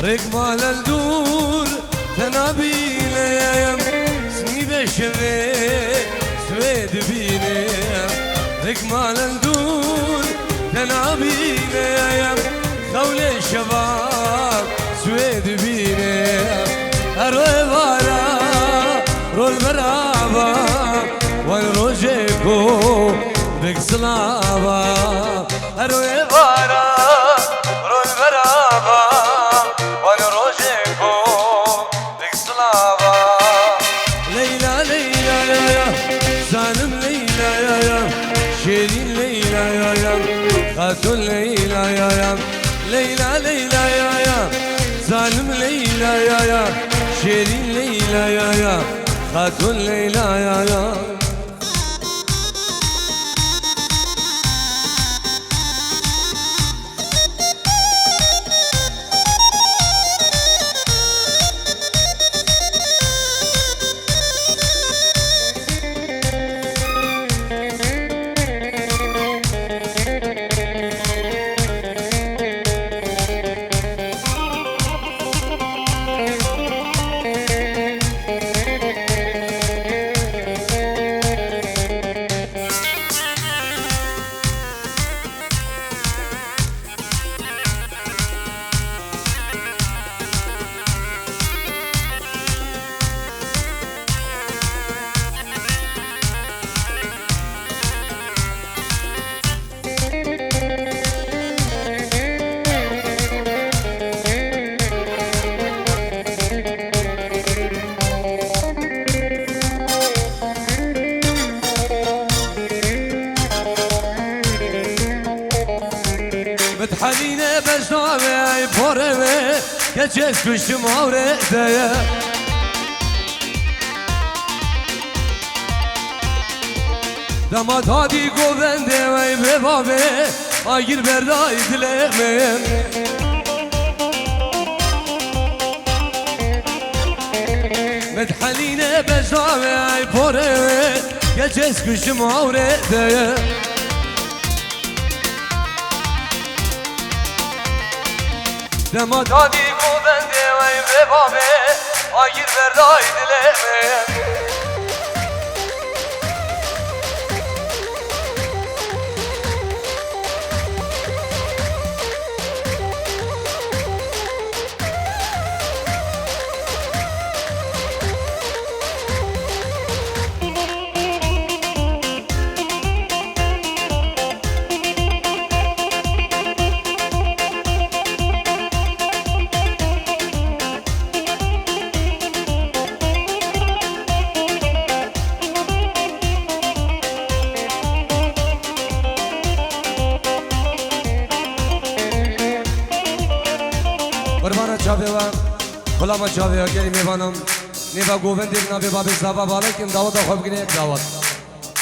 ركمال الدور تنابينا سني بشري سويد بينا ركمال الدور تنابينا خول الشباب سويد بينا أروي بارا رول برابا والروجيكو بكسلابا أروي بارا رول برابا والروجيكو بكسلابا ليلى ليلى يا سالم ليلى يا شيرين ليلى يا خاتون ليلى يا ليلى ليلى يا سالم ليلى يا شيرين ليلى يا خاتون ليلى يا متحنينه بشنامه پرمه که چشمش مورده دماد هادی گوونده وی به بابه آگیر بردای دلمه متحنينه بشنامه پرمه که چشمش مورده دما دادی گوونده وی به بابه آگیر بردای دلمه قربان چاویوا غلام چاویوا گلی میوانم نیوا گووند دیگنا به باب زبا بالا کن دعوت خوب کنه یک دعوت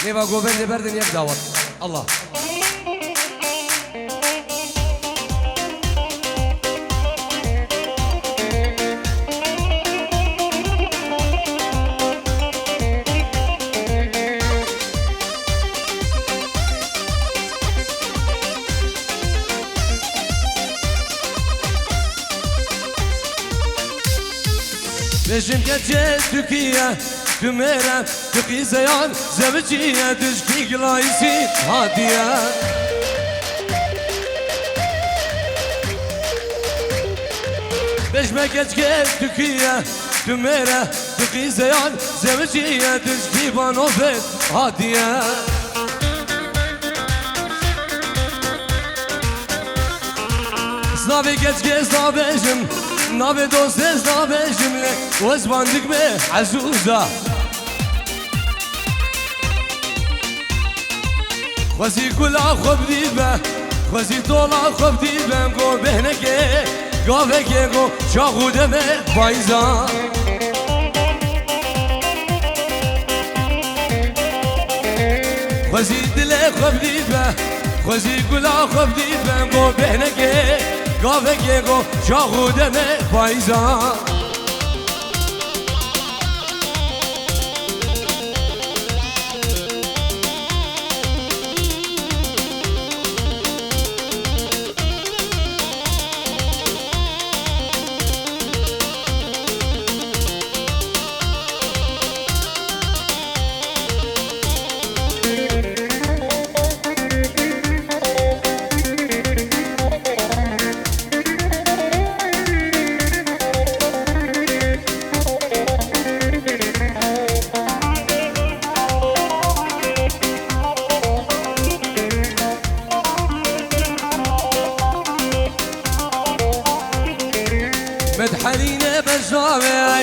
نیوا گووند بردن یک دعوت الله بجم كتجي تركيا تميرا تقي زيان زبجية تشكي قلايسي هادية بجم كتجي تركيا تميرا تقي زيان زبجية تشكي بانوفت هادية سنابي كتجي سنابجم نابي دوست نابي جملة وزباندك به عزوزة خوزي كل خوب ديبه خوزي طولا خوب ديبه قو بهنكي قافكي قو شاخو دمه بايزا خوزي دلي خوب ديبه خوزي كل خوب ديبه قو بهنكي قافكي قو شاخو دمه بايزا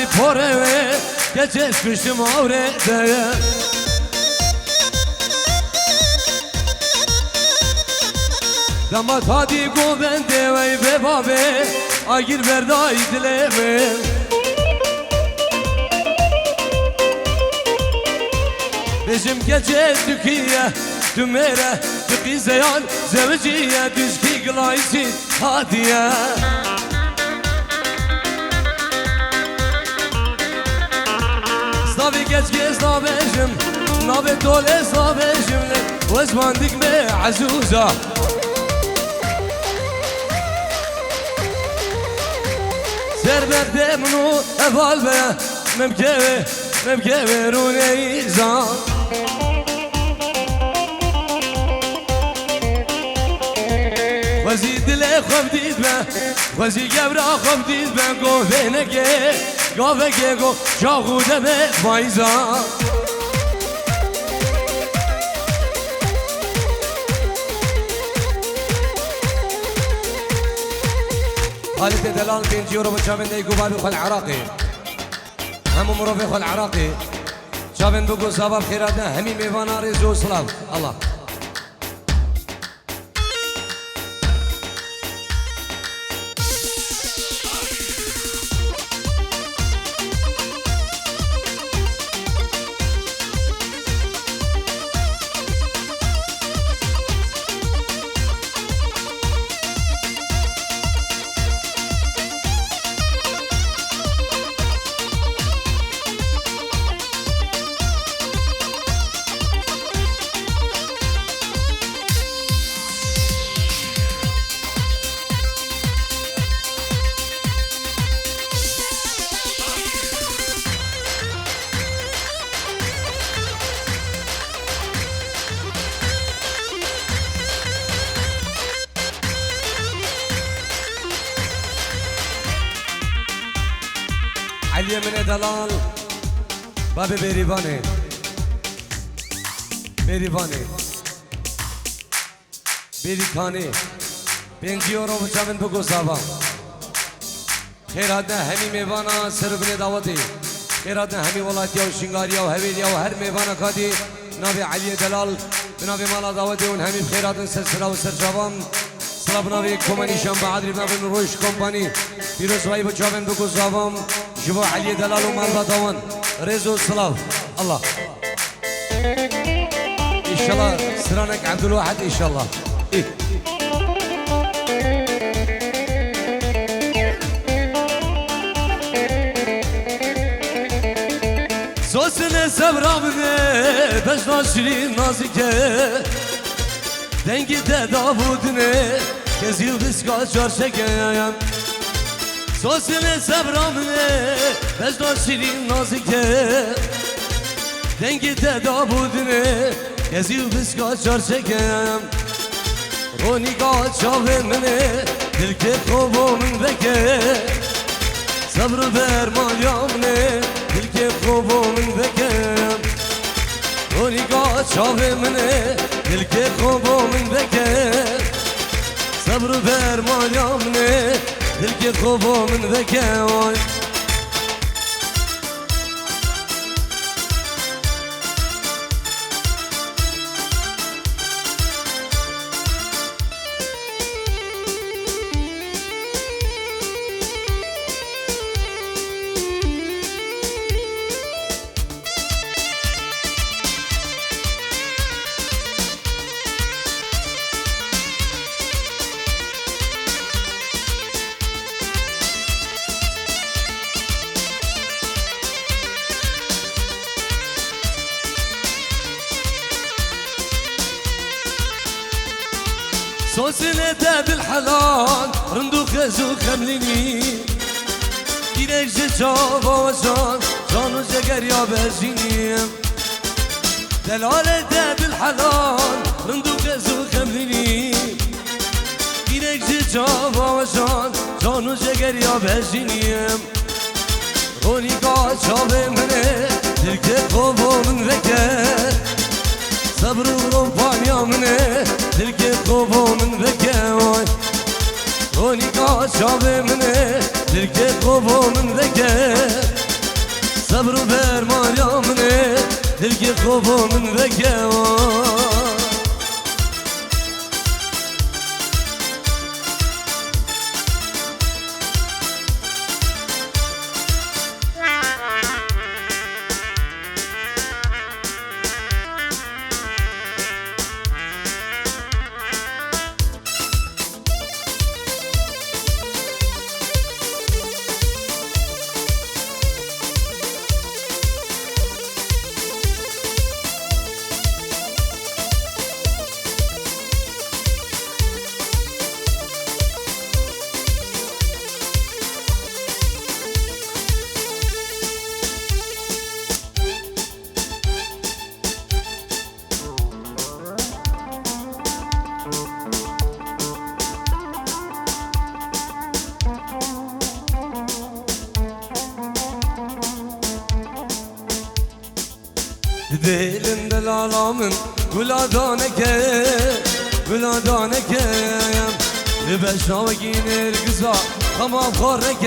ای پره که چشمش مورده دمت هادی گوونده وی به بابه آگیر بردای دلمه بجم گece Türkiye Tümere Türkiye zeyan Zevciye Düzki glaysi hadiye Slavi geç gez nabejim Nabe dole slavejim Vezmandik me azuza Zerberde munu eval be Memkeve rune izan وزي دلي خبديد به وزي جبرا خبديد به قوه نگه قوه گه شاخو دمه فايزا خالد دلال بين جيورو بشابن ديكو بابي خل عراقي هم مرافق خل عراقي شابن بقو سبب خيراتنا همي ميوانا ريزو سلام الله علي من دلال بابي بيريفاني بيريكاني بنجيورو بچامن بگو صاحبا خیراتنا همی میوانا سربن دعوتی خیراتنا همی ولایتیا و شنگاریا و حویلیا و هر میوانا کادی نابي علي دلال بنابي مالا دعوتی اون همی بخیراتن سلسله و سرجابان سلا بنابي کومنی شنبه عدری بنابي روش کمپانی پیروز وای بچامن بگو صاحبا جوا علي دلال ومرضى دوان ريزو الصلاة الله إن شاء الله سرانك عبد الواحد إن شاء الله إيه سوسن سبرا بني بش ناشرين نازكه دنگی تداودنه كزيو بسكا شارشكه سوسن سبرامنه بزدان شیرین نازکه دنگی تدابودنه کزیو بسکا چارچکم رونیکا چاوه منه دل که خوبو من بکه صبر برمالیامنه دل که خوبو من بکم رونیکا چاوه منه دل که خوبو من بکه صبر برمالیامنه دل که خوبو من بکوای صوصنا تاب الحلال رندو خزو خمليني إليك جتشابا وشان جانو جگر يا برجيني دلالة تاب الحلال رندو خزو خمليني إليك جتشابا وشان جانو جگر يا برجيني روني قاد شابه منه تلك خوبو من ذكر صبر ورمبان يا منه تلك خوبو من ذكر روني قاد شابه منه تلك خوبو من ذكر صبر و فرمان یا منه دل که خوب من بگوان دلم دلالامن ولادانك بشاوگین ارگزا تمام خورنك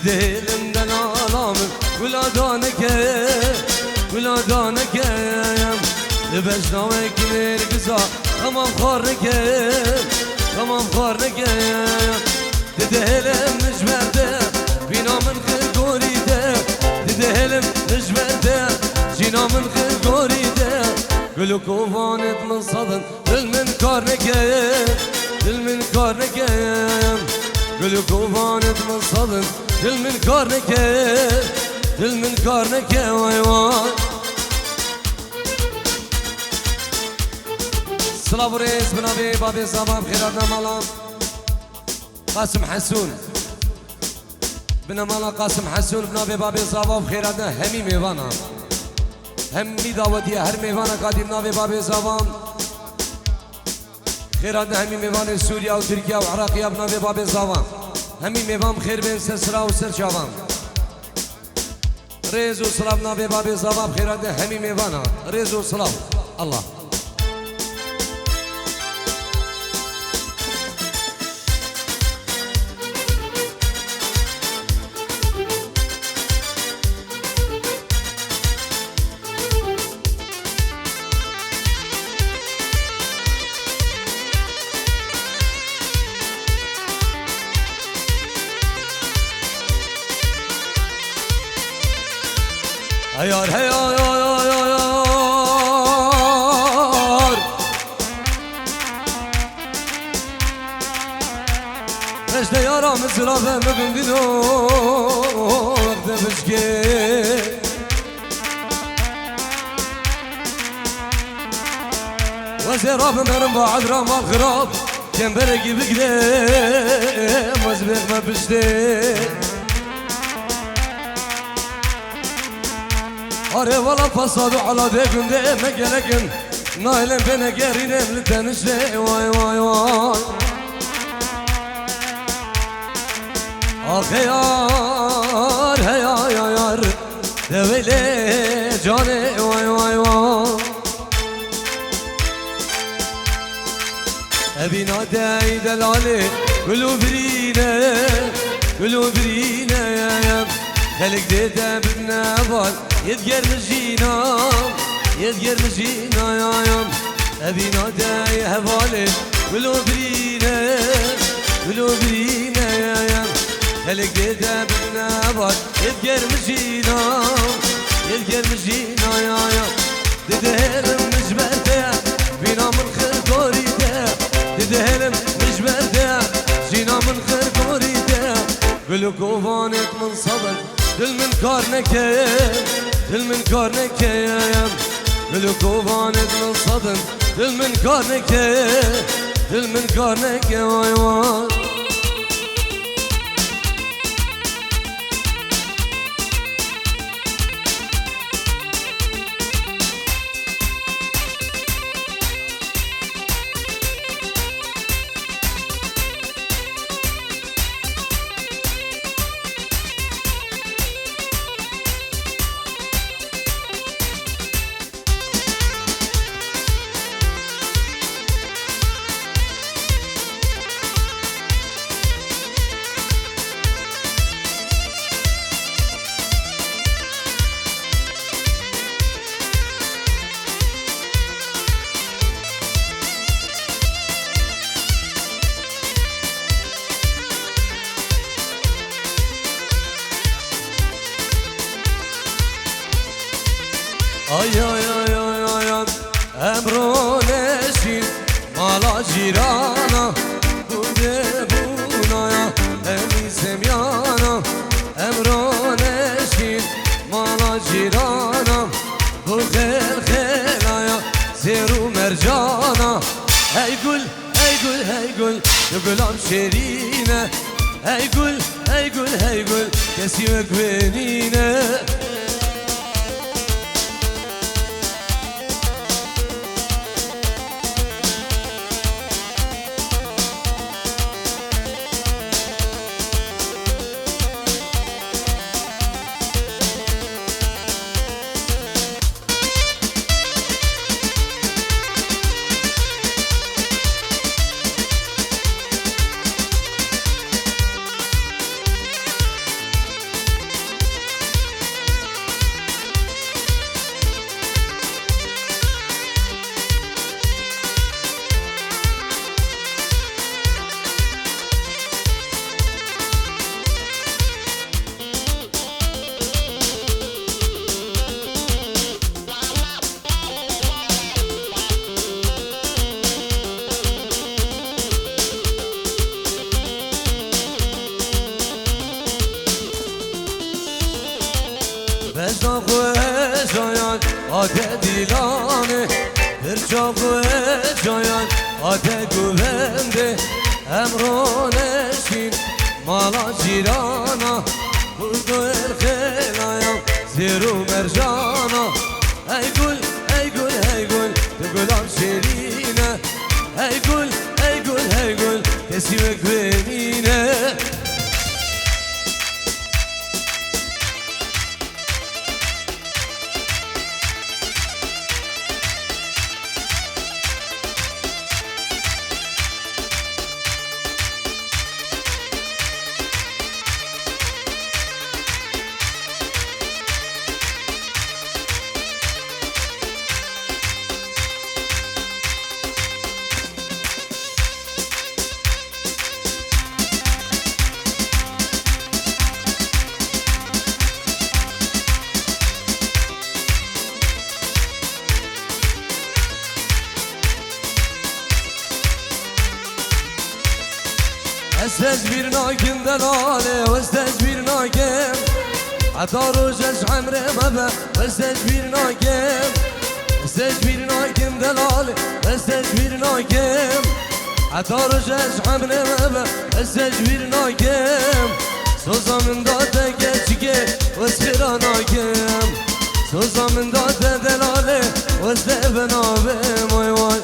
دلم دلالامن ولادانك بشاوگین ارگزا تمام خورنك دلم نجمرده بینا من خلقوریده دهلم نجمده جينا من خير قريده قلو كوفانت من صدن دل من كارنك قلو كوفانت من صدن دل من كارنك واي واي صلاة رئيس بن أبي بابي صباح بخيراتنا مالا قاسم حسون بنا مالا قاسم حسون بنا بابي صباح بخيراتنا همي ميوانا همي دعوتي هر ميوانا قادم بنا بابي صباح خيراتنا همي ميوان سوريا وتركيا وعراقيا بنا بابي صباح همي ميوان بخير بين سرسرا وسر شابان ريز وصلاة بنا بابي صباح بخيراتنا همي ميوانا ريز وصلاة الله هيار رشد يارا مزرابة مبندنو وقت بشكي وزراب مرم بعد رام الغراب كان برقي بقدام وزبيق ما بشتي آره والا فسادو على دکن ده مگلکن نایلم به نگرینم لتنشه وای وای وای آخه یار هیار دویله جانه وای وای وای ابینا دای دلاله گلو برینه خلق دیده ببنا بال يتقر مجينا يا يوم أبينا داي هبالي ولو برينا يا يوم خلق ديدا بالنابات يتقر مجينا يا يوم ددهلم مجبرده بينا من خير قريده ددهلم مجبرده جينا من خير قريده قلو كوفانت من صبر دل من كارنك قلو كوفانت من صدن دل من كارنك واي واي امرو نشین مالا جیرانا بوده بونایا امی سمیانا امرو نشین مالا جیرانا بو خیل خیلایا زیرو مرجانا ای گل ای گل ای گل دو گلام شیرینه ای گل ای گل ای گل کسی مکبینینه بزنا خوه جایان آده دیلانه برچا خوه جایان آده گوهنده امرو نشین مالا جیرانا بردو الخیلایم زیرو مرجانا ای گل ای گل ای گل دو گلام شیرینه ای گل ای گل ای گل کسی مکبینینه استجبر ناكم دلالي واستجبر ناكم حتى روجش عمري مبا واستجبر ناكم استجبر ناكم دلالي واستجبر ناكم حتى روجش عمري مبا واستجبر ناكم سوزا من داده geçke واسخرا ناكم سوزا من داده دلالي واستبنا بهم وای وای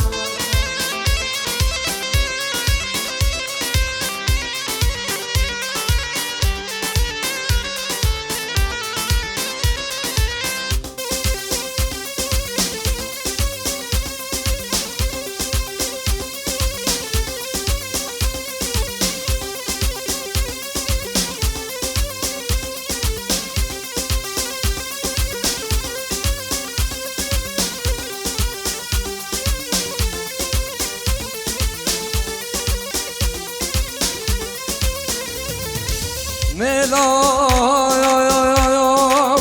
ملام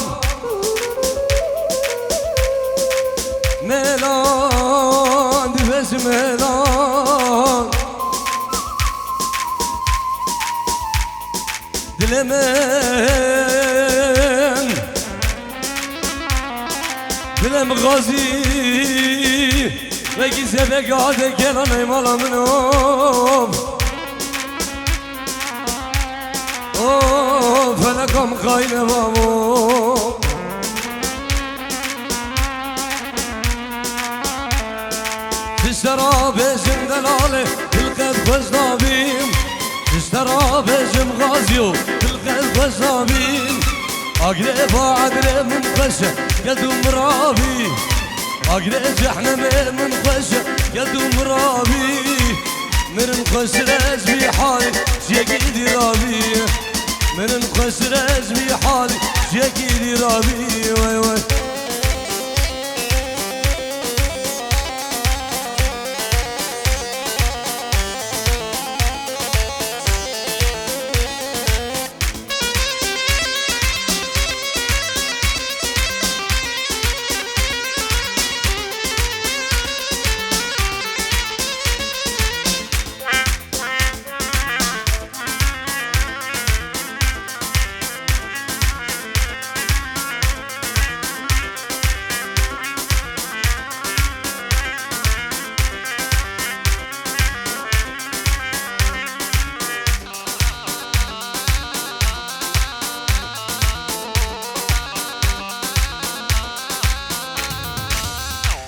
ملان دبس ملان دلم غازي وكي سبك عادة كلام مالا منهم فلكم خاين بابو تشترى بجم دلالي تلقى بجنابين تشترى بجم غازيو تلقى بجنابين أقرب عدل من خشة قدو مرابي أقرب جحنم من خشة قدو مرابي من خسرج بحالي شكيدي رابي من خسرج بحالي شكيدي رابي واي واي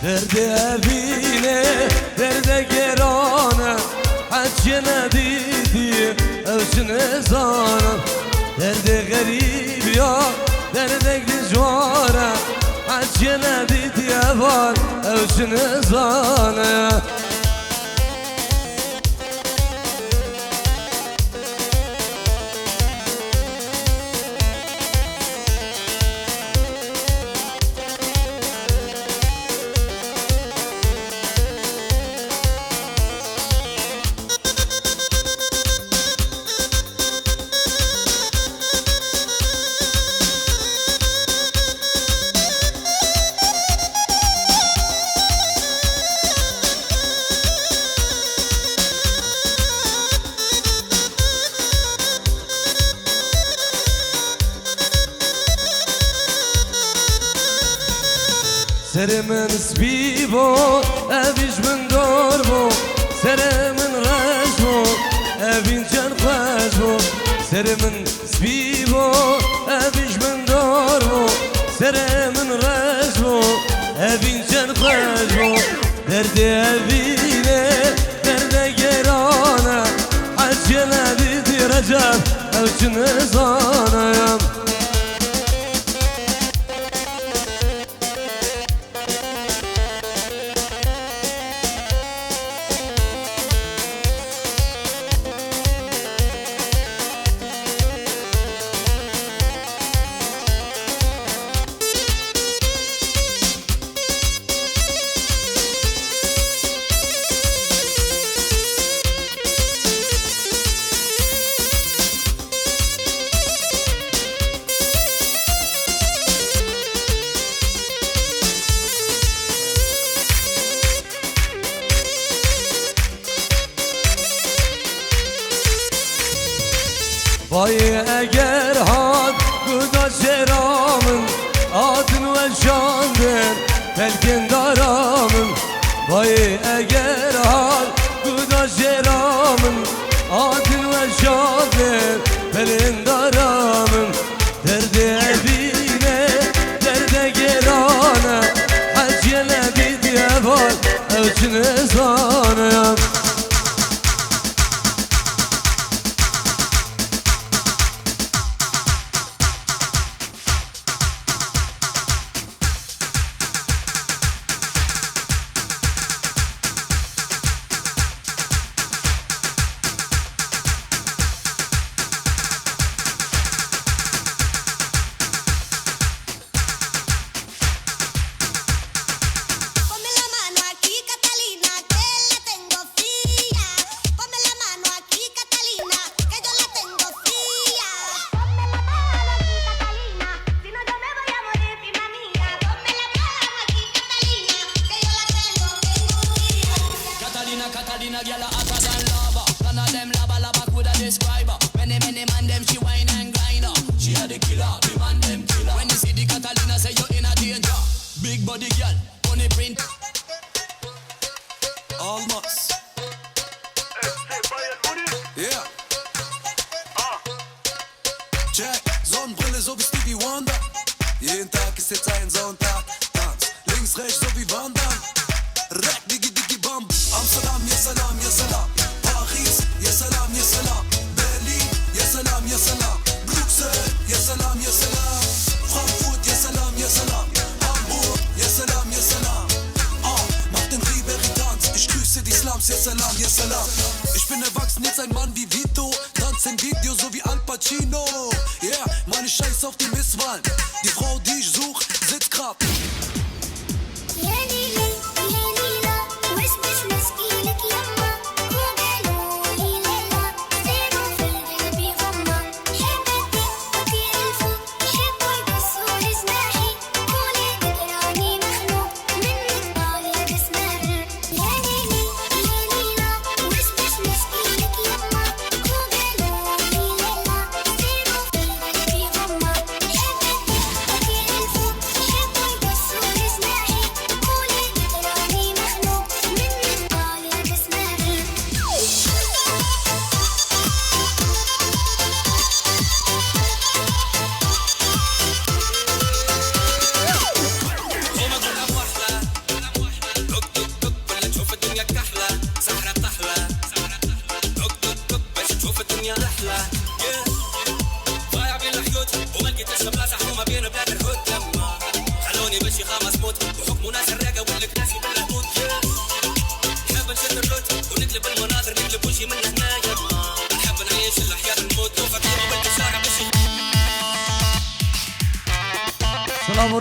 درد اوینه درد گرانه حج ندیدی اوچن زانم درد غریب یا درد گجواره حج ندیدی اوان اوچن زانه سر من سبی بو اویش من دور بو سر من رش بو اوین چن خوش بو سر من سبی بو اویش من دور بو سر من رش بو اوین چن خوش بو درد اوینه درد گرانه حج ندیدی رجب اوچن زانم وای اگر هاد گدا شرامن آدن و شاندن بلکن دارامن وای اگر هاد گدا شرامن آدن و شاندن بلکن دارامن درد اوینه درد گرانه حج ندیدی اول اوچن زانم Catalina, girl, hotter than lava. None of them lava lava coulda describe her. Many man them she whine and grind her. She a the killer, the man them killer. When you see the Catalina, say you're in a danger. Big body girl, funny print. Almost. Yeah. Check, Sonnenbrille so wie Stevie Wonder. Jeden Tag ist jetzt ein Sonntag. Tanz links, rechts so wie Wandern. Rack, digi digi bam. Amsterdam, ya salam, ya salam. Paris, ya salam, ya salam. Berlin, ya salam, ya salam. Bruxelles, ya salam, ya salam. Frankfurt, ya salam, ya salam. Hamburg, ya salam, ya salam. Mach den Ribéry-Tanz. Ich grüße die Slums, ya salam, ya salam. Ich bin erwachsen, jetzt ein Mann wie Vito. Tanz im Video so wie Al Pacino. Yeah, meine Scheiß auf die Misswahl. Die Frau, die ich such, sitzt grad.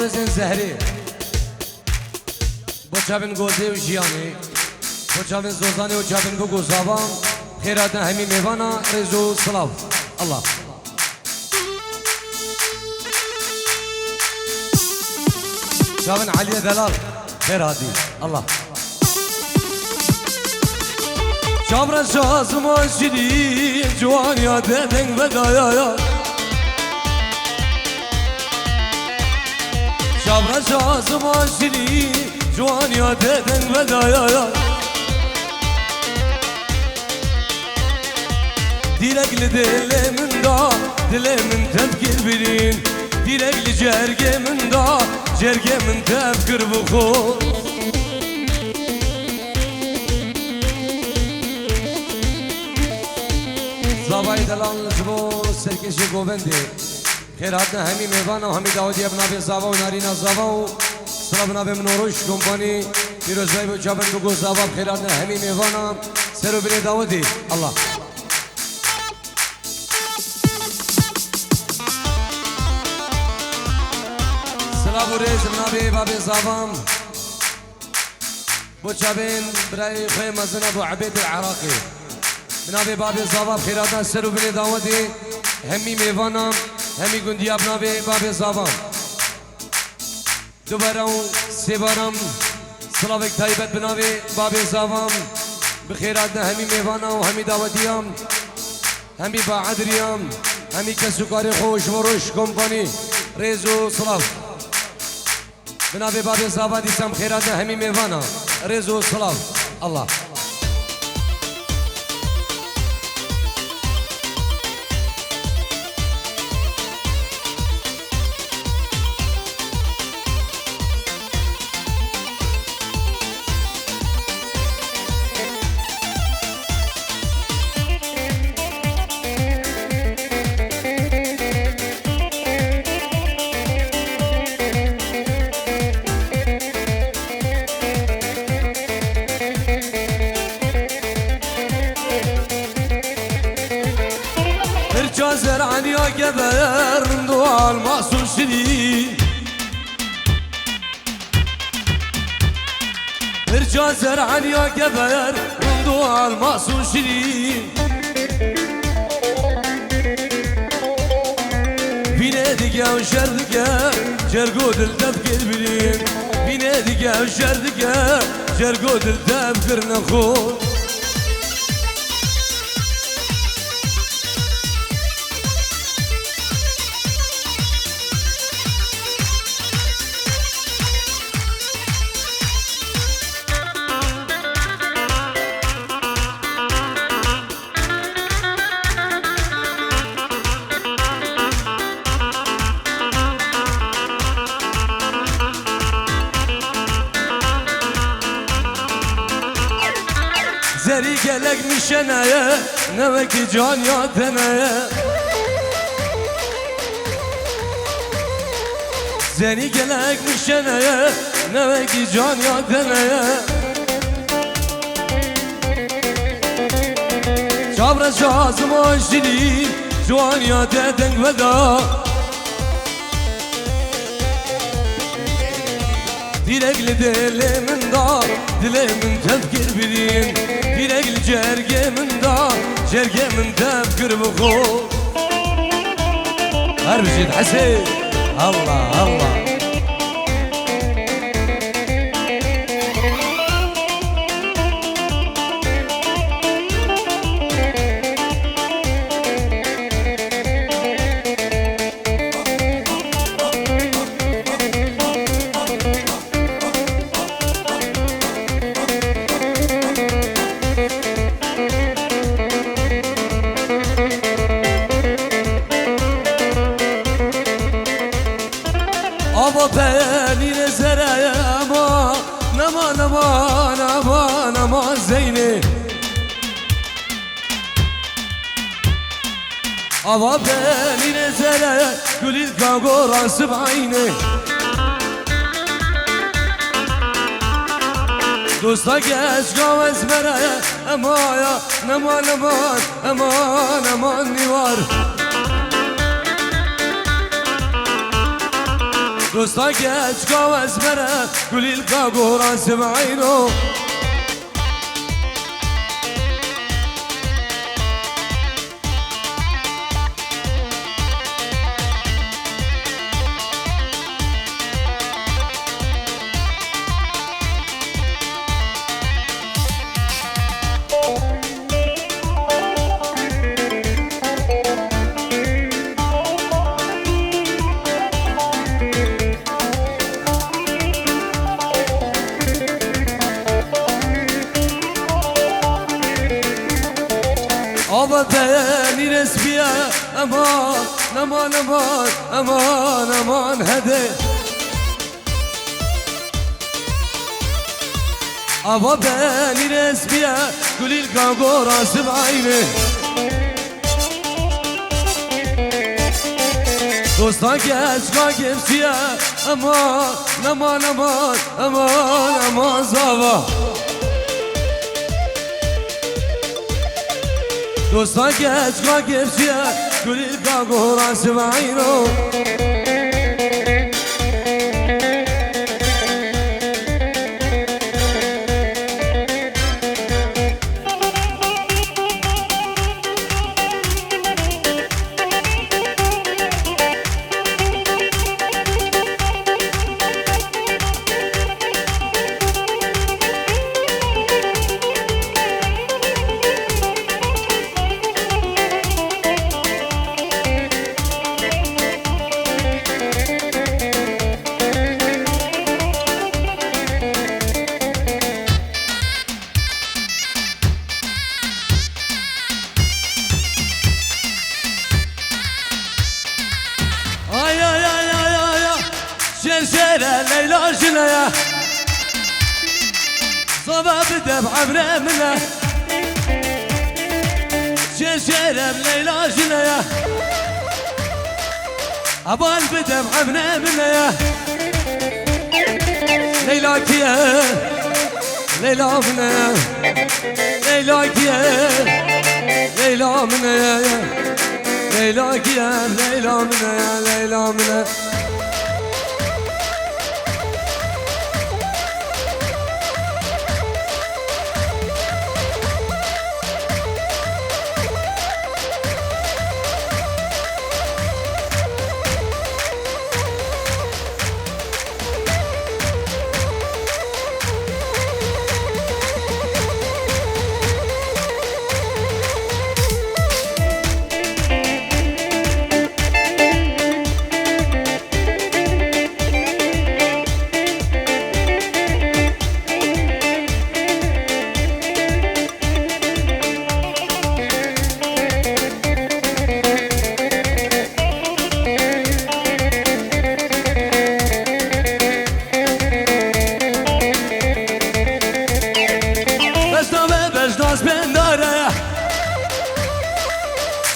بزن زهری با چابن گوزه و جیانی با چابن زوزانی و چابن بگو زبان خیرات همی میوانا رزو سلاف الله چابن علی دلال خیراتی الله چابر شازم و شدی جوان یاده دنگ بدایا چابر شازم و شدی جوان یاده دنگ بدایا دیرگل دل من دا دل من تفکر برین دیرگل جرگه من دا جرگه من تفکر بخور زبای دلان لجبو سرکشی گوبنده خیراتنا همی میوانا و همی داودی ابنا به زبا و نارینا زبا و سلابنا به منوروش کمپانی پیروز بای بو چابن بگو زبا خیراتنا همی میوانا سرو بلی داودی الله سلابو ریز ابنا به باب زبام بو چابن برای خوی مزن ابو عبید العراقی بنابه باب زباب خیراتنا سرو بلی داودی همی میوانا همی گندی ابنابه باب زبان دوباره و سه بارم سلاوک تایبت بنابه باب زبان بخیراتنا همی میوانا و همی داودیم همی با عدریم همی کسوکاری خوش مروش کمپانی ریزو سلاو بنابه باب زبان دیسم خیراتنا همی میوانا ریزو سلاو الله زرعني يا جبر دوال ماسو شدي ارجع زرعني يا جبر دوال ماسو شدي بينادك يا وشردك جرقود التفكير بلين بينادك يا وشردك جرقود التفكير نخون زری گلک میشنه نوکی جان یادنه زری گلک میشنه نوکی جان یادنه چابر شازم و شدی جوان یاده دنگ ودا دیرگل دل من دا دل من تفکر برین دیرگل جرگه من دا جرگه من تفکر بخور هر بجید حسین الله الله Ava beni nezere ama aman aman aman aman Zeyni Ava beni nezere gülil kagorası bayni Dosta geç gavez mere emaya aman aman aman aman ni var دوستا گچ کاوز بره گلیل کا گوران سمعینو آبادی رسبیه امان امان امان امان امان هده آبادی رسبیه گلیل کانگورا سبعینه دوستان که اشکا گمسیه امان امان امان امان امان زاوا دوستان که اشکا گمسیه گلیل کانگورا سبعینه شرشيرة ليلى جنايا صبا بدب عبرة منه شرشيرة ليلى جنايا أبال بدب عبرة منه ليلى كيا ليلى منه ليلى كيا ليلى منه ليلى كيا ليلى منه ليلى منه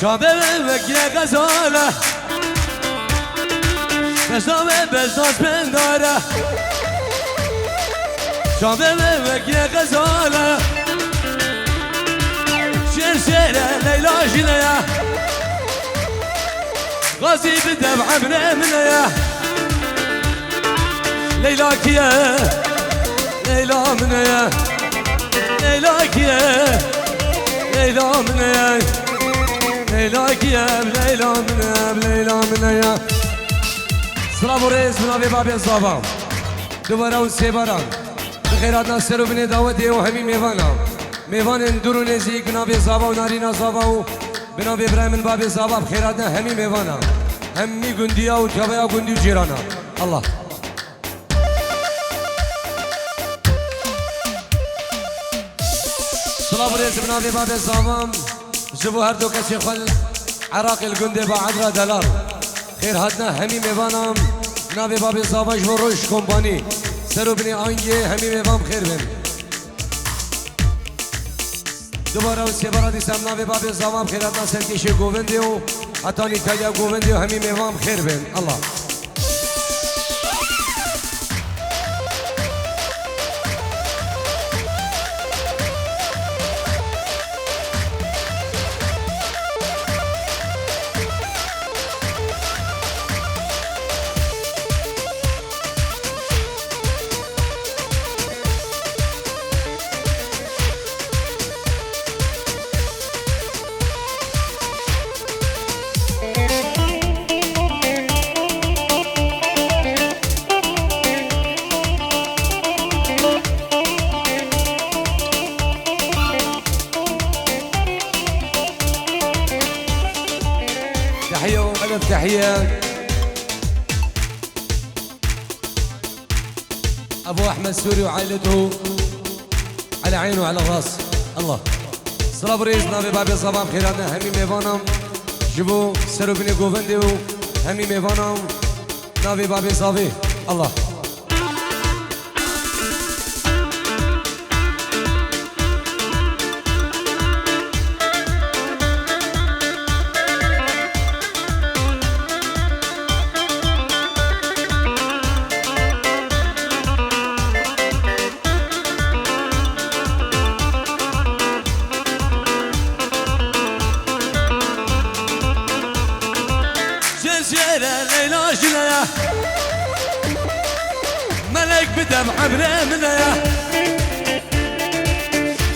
شابه وکیه غزاله بشنامه بشناس بنداره شابه وکیه غزاله شرشره لیلا جنیه غازی بدب عبره منیه لیلا کیه لیلا منیه لیلا کیه لیلا منیه لیلا کیه لیلا منیه لیلا منیه سلام و رئیس منابی بابی صابم دوباره و سه باران بخیرات ناصر و بین دعوتی و همین میوانم میوان دور و نزدیک بنابی صابا و نارینا صابا و بنابی ابراهیم بابی صابا بخیرات همین میوانم همی گندیا و تبایا گندی و جیرانا الله سلام و رئیس منابی بابی صابم جبو هر دو کسی خل عراق الگنده با عدرا دلال خیر هدنا همی میوانم ناوی بابی صابش و روش کمپانی سرو بنی آنگه همی میوام خیر بین دوباره و سه بارا دیسم ناوی بابی صابم خیر هدنا سرکش گوونده و حتی نیتایا گوونده و همی میوام خیر بین الله ألف تحية. أبو أحمد سوري وعائلته على عينه وعلى الراس. الله صلاة رئيس نابي بابي صباح خيراتنا همي ميفانم جبو سرو بني قوفندي همي ميفانم نابي بابي صافي. الله ملك بدمع برمنا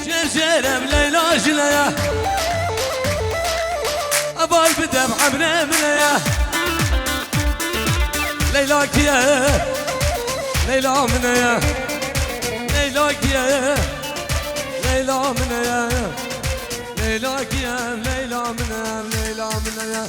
شرشيرة بليلى جنايا أبال بدمع برمنا ليلاك يا ليلى منايا ليلاك يا ليلى منايا ليلاك يا ليلى منايا ليلى منايا